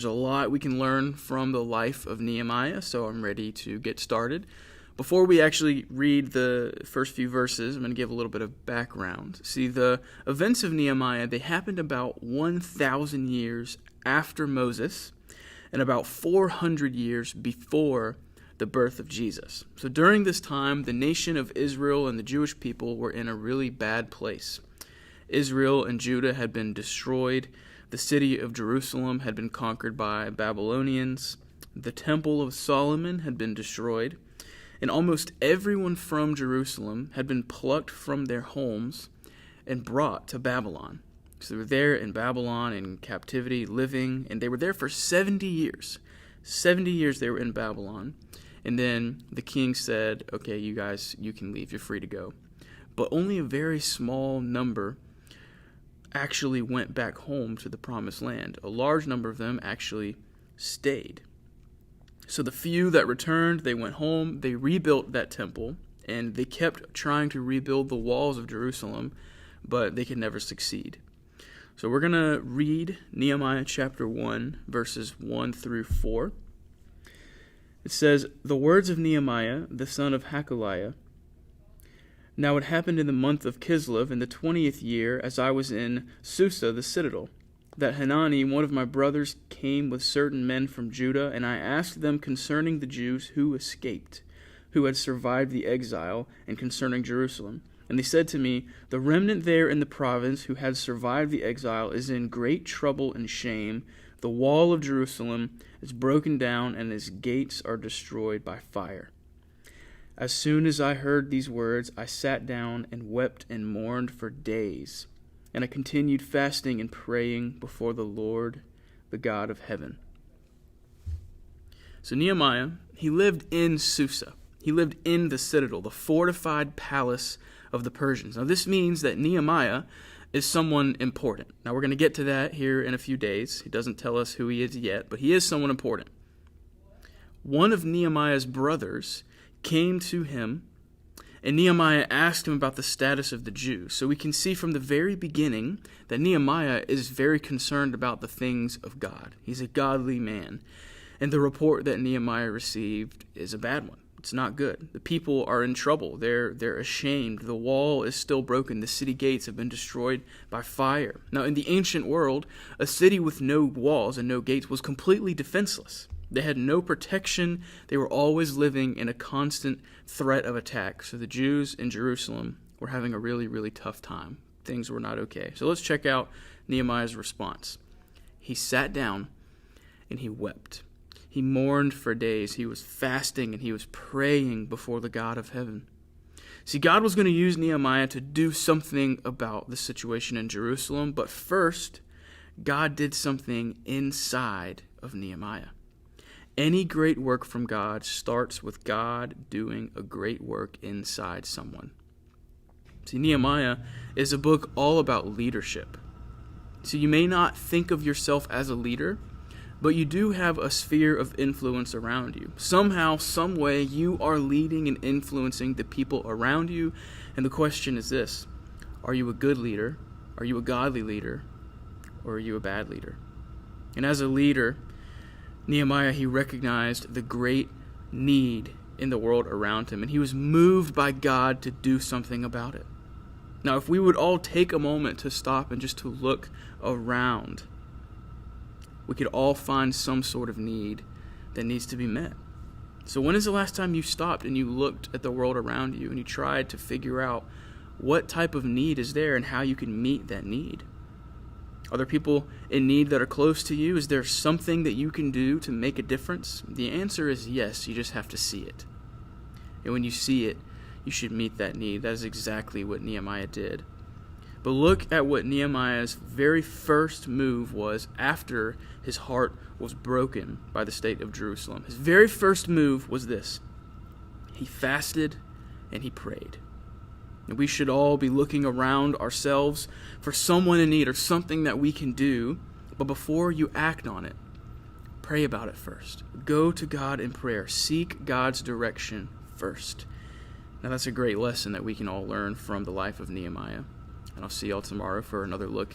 There's a lot we can learn from the life of Nehemiah, so I'm ready to get started. Before we actually read the first few verses, I'm going to give a little bit of background. See, the events of Nehemiah, they happened about 1,000 years after Moses and about 400 years before the birth of Jesus. So during this time, the nation of Israel and the Jewish people were in a really bad place. Israel and Judah had been destroyed. The city of Jerusalem had been conquered by Babylonians. The Temple of Solomon had been destroyed. And almost everyone from Jerusalem had been plucked from their homes and brought to Babylon. So they were there in Babylon in captivity, living, and they were there for 70 years. 70 years they were in Babylon. And then the king said, okay, you guys, you can leave. You're free to go. But only a very small number actually went back home to the promised land. A large number of them actually stayed. So the few that returned, they went home, they rebuilt that temple, and they kept trying to rebuild the walls of Jerusalem, but they could never succeed. So we're going to read Nehemiah chapter 1, verses 1 through 4. It says, "The words of Nehemiah, the son of Hakaliah. Now it happened in the month of Kislev in the 20th year, as I was in Susa the citadel, that Hanani, one of my brothers, came with certain men from Judah, and I asked them concerning the Jews who escaped, who had survived the exile, and concerning Jerusalem. And they said to me, the remnant there in the province who had survived the exile is in great trouble and shame. The wall of Jerusalem is broken down, and its gates are destroyed by fire. As soon as I heard these words, I sat down and wept and mourned for days. And I continued fasting and praying before the Lord, the God of heaven." So Nehemiah, he lived in Susa. He lived in the citadel, the fortified palace of the Persians. Now this means that Nehemiah is someone important. Now we're going to get to that here in a few days. He doesn't tell us who he is yet, but he is someone important. One of Nehemiah's brothers came to him, and Nehemiah asked him about the status of the Jews. So we can see from the very beginning that Nehemiah is very concerned about the things of God. He's a godly man. And the report that Nehemiah received is a bad one. It's not good. The people are in trouble. They're ashamed. The wall is still broken. The city gates have been destroyed by fire. Now, in the ancient world, a city with no walls and no gates was completely defenseless. They had no protection. They were always living in a constant threat of attack. So the Jews in Jerusalem were having a really, really tough time. Things were not okay. So let's check out Nehemiah's response. He sat down and he wept. He mourned for days. He was fasting and he was praying before the God of heaven. See, God was going to use Nehemiah to do something about the situation in Jerusalem. But first, God did something inside of Nehemiah. Any great work from God starts with God doing a great work inside someone. See, Nehemiah is a book all about leadership. So you may not think of yourself as a leader, but you do have a sphere of influence around you. Somehow, some way, you are leading and influencing the people around you. And the question is this: are you a good leader? Are you a godly leader? Or are you a bad leader? And as a leader, Nehemiah, he recognized the great need in the world around him, and he was moved by God to do something about it. Now, if we would all take a moment to stop and just to look around, we could all find some sort of need that needs to be met. So when is the last time you stopped and you looked at the world around you and you tried to figure out what type of need is there and how you can meet that need? Are there people in need that are close to you? Is there something that you can do to make a difference? The answer is yes, you just have to see it. And when you see it, you should meet that need. That is exactly what Nehemiah did. But look at what Nehemiah's very first move was after his heart was broken by the state of Jerusalem. His very first move was this: he fasted and he prayed. And we should all be looking around ourselves for someone in need or something that we can do. But before you act on it, pray about it first. Go to God in prayer. Seek God's direction first. Now that's a great lesson that we can all learn from the life of Nehemiah. And I'll see y'all tomorrow for another look